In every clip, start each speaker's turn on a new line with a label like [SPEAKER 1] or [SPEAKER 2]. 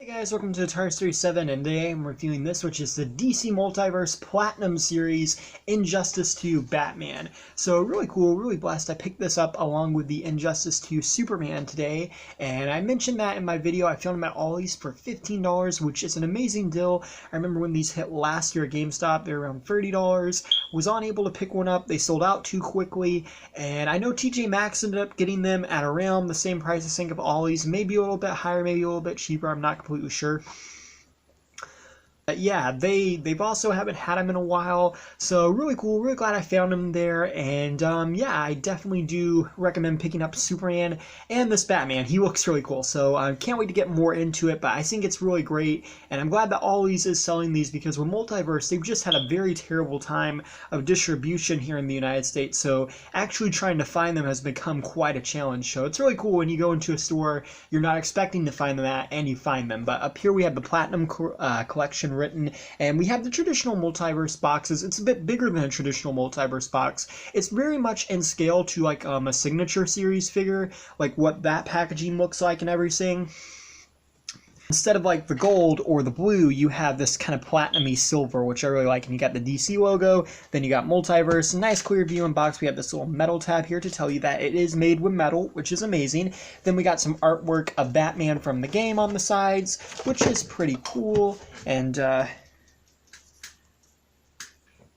[SPEAKER 1] Guys, welcome to Tars37, and today I'm reviewing this, which is the DC Multiverse Platinum Series Injustice 2 Batman. So really cool, really blessed. I picked this up along with the Injustice 2 Superman today, and I mentioned that in my video. I found them at Ollie's for $15, which is an amazing deal. I remember when these hit last year at GameStop, they were around $30. Was unable to pick one up. They sold out too quickly, and I know TJ Maxx ended up getting them at around the same price I think of Ollie's, maybe a little bit higher, maybe a little bit cheaper. I'm not completely sure. Yeah, they've also haven't had them in a while, so really cool, really glad I found them there. And yeah, I definitely do recommend picking up Superman and this Batman. He looks really cool, so I can't wait to get more into it, but I think it's really great, and I'm glad that Ollie's is selling these, because with Multiverse, they've just had a very terrible time of distribution here in the United States, so actually trying to find them has become quite a challenge. So it's really cool when you go into a store you're not expecting to find them at, and you find them. But up here we have the Platinum Collection written, and we have the traditional Multiverse boxes. It's a bit bigger than a traditional Multiverse box. It's very much in scale to like a Signature Series figure, like what that packaging looks like and everything. Instead of like the gold or the blue, you have this kind of platinum-y silver, which I really like. And you got the DC logo, then you got Multiverse, nice clear view in box. We have this little metal tab here to tell you that it is made with metal, which is amazing. Then we got some artwork of Batman from the game on the sides, which is pretty cool.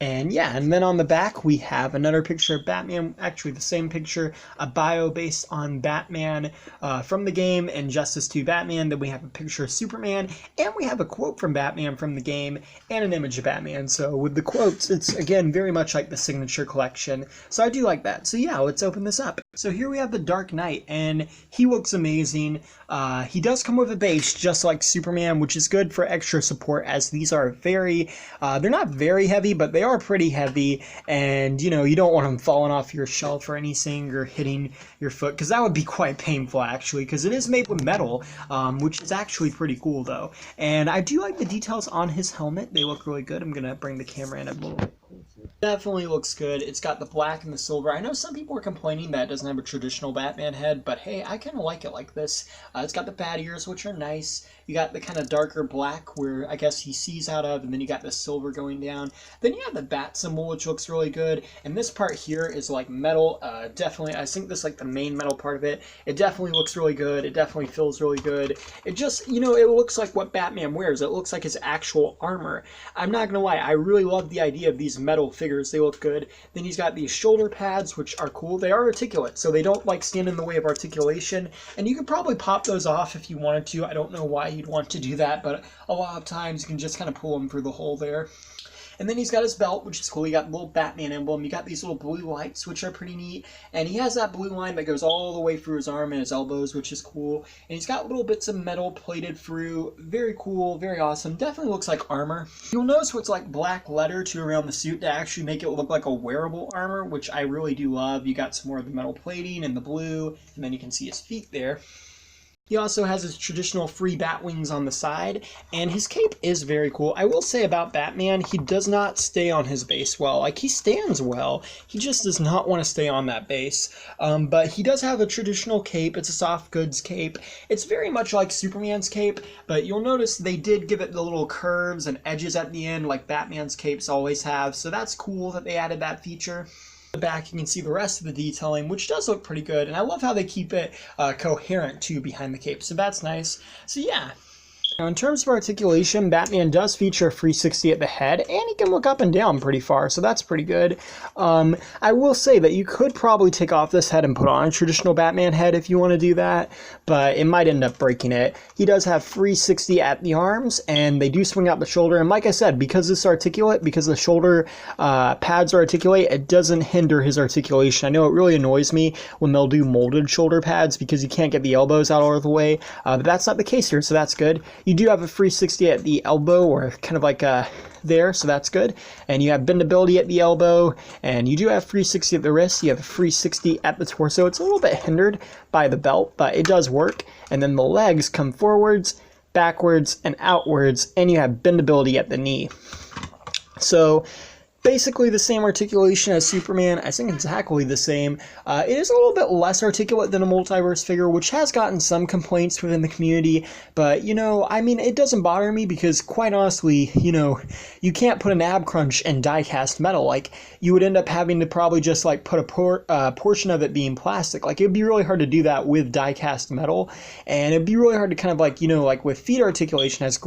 [SPEAKER 1] And yeah, and then on the back we have another picture of Batman, actually the same picture, a bio based on Batman from the game, Injustice 2 Batman. Then we have a picture of Superman, and we have a quote from Batman from the game, and an image of Batman. So with the quotes, it's again very much like the Signature Collection, so I do like that. So yeah, let's open this up. So here we have the Dark Knight, and he looks amazing. He does come with a base, just like Superman, which is good for extra support, as these are very, they're not very heavy, but they are pretty heavy, and you know, you don't want them falling off your shelf or anything, or hitting your foot, because that would be quite painful actually, because it is made with metal, which is actually pretty cool though. And I do like the details on his helmet. They look really good. I'm gonna bring the camera in a little bit closer. Definitely looks good. It's got the black and the silver. I know some people are complaining that it doesn't have a traditional Batman head, but hey, I kind of like it like this. It's got the bat ears, which are nice. You got the kind of darker black where I guess he sees out of, and then you got the silver going down. Then you have the bat symbol, which looks really good. And this part here is like metal. Definitely, I think this is like the main metal part of it. It definitely looks really good. It definitely feels really good. It just, you know, it looks like what Batman wears. It looks like his actual armor. I'm not gonna lie, I really love the idea of these metal figures. They look good. Then he's got these shoulder pads, which are cool. They are articulate, so they don't like stand in the way of articulation, and you could probably pop those off if you wanted to. I don't know why you'd want to do that, but a lot of times you can just kind of pull them through the hole there. And then he's got his belt, which is cool. You got the little Batman emblem. You got these little blue lights, which are pretty neat. And he has that blue line that goes all the way through his arm and his elbows, which is cool. And he's got little bits of metal plated through. Very cool, very awesome. Definitely looks like armor. You'll notice what's like black letter to around the suit to actually make it look like a wearable armor, which I really do love. You got some more of the metal plating and the blue, and then you can see his feet there. He also has his traditional free bat wings on the side, and his cape is very cool. I will say about Batman, he does not stay on his base well. Like, he stands well, he just does not want to stay on that base. But he does have a traditional cape. It's a soft goods cape. It's very much like Superman's cape, but you'll notice they did give it the little curves and edges at the end like Batman's capes always have, so that's cool that they added that feature. The back, you can see the rest of the detailing, which does look pretty good, and I love how they keep it coherent too behind the cape, so that's nice. So yeah. Now, in terms of articulation, Batman does feature a 360 at the head, and he can look up and down pretty far, so that's pretty good. I will say that you could probably take off this head and put on a traditional Batman head if you want to do that, but it might end up breaking it. He does have 360 at the arms, and they do swing out the shoulder, and like I said, because it's articulate, because the shoulder pads are articulate, it doesn't hinder his articulation. I know it really annoys me when they'll do molded shoulder pads because you can't get the elbows out all the way, but that's not the case here, so that's good. You do have a 360 at the elbow, or kind of like there, so that's good. And you have bendability at the elbow, and you do have 360 at the wrist. You have a 360 at the torso. It's a little bit hindered by the belt, but it does work. And then the legs come forwards, backwards, and outwards, and you have bendability at the knee. So basically the same articulation as Superman. I think exactly the same. It is a little bit less articulate than a Multiverse figure, which has gotten some complaints within the community. But, you know, I mean, it doesn't bother me because, quite honestly, you know, you can't put an ab crunch and die cast metal. Like, you would end up having to probably just, like, put a portion of it being plastic. Like, it would be really hard to do that with die cast metal. And it'd be really hard to kind of, like, you know, like with feet articulation as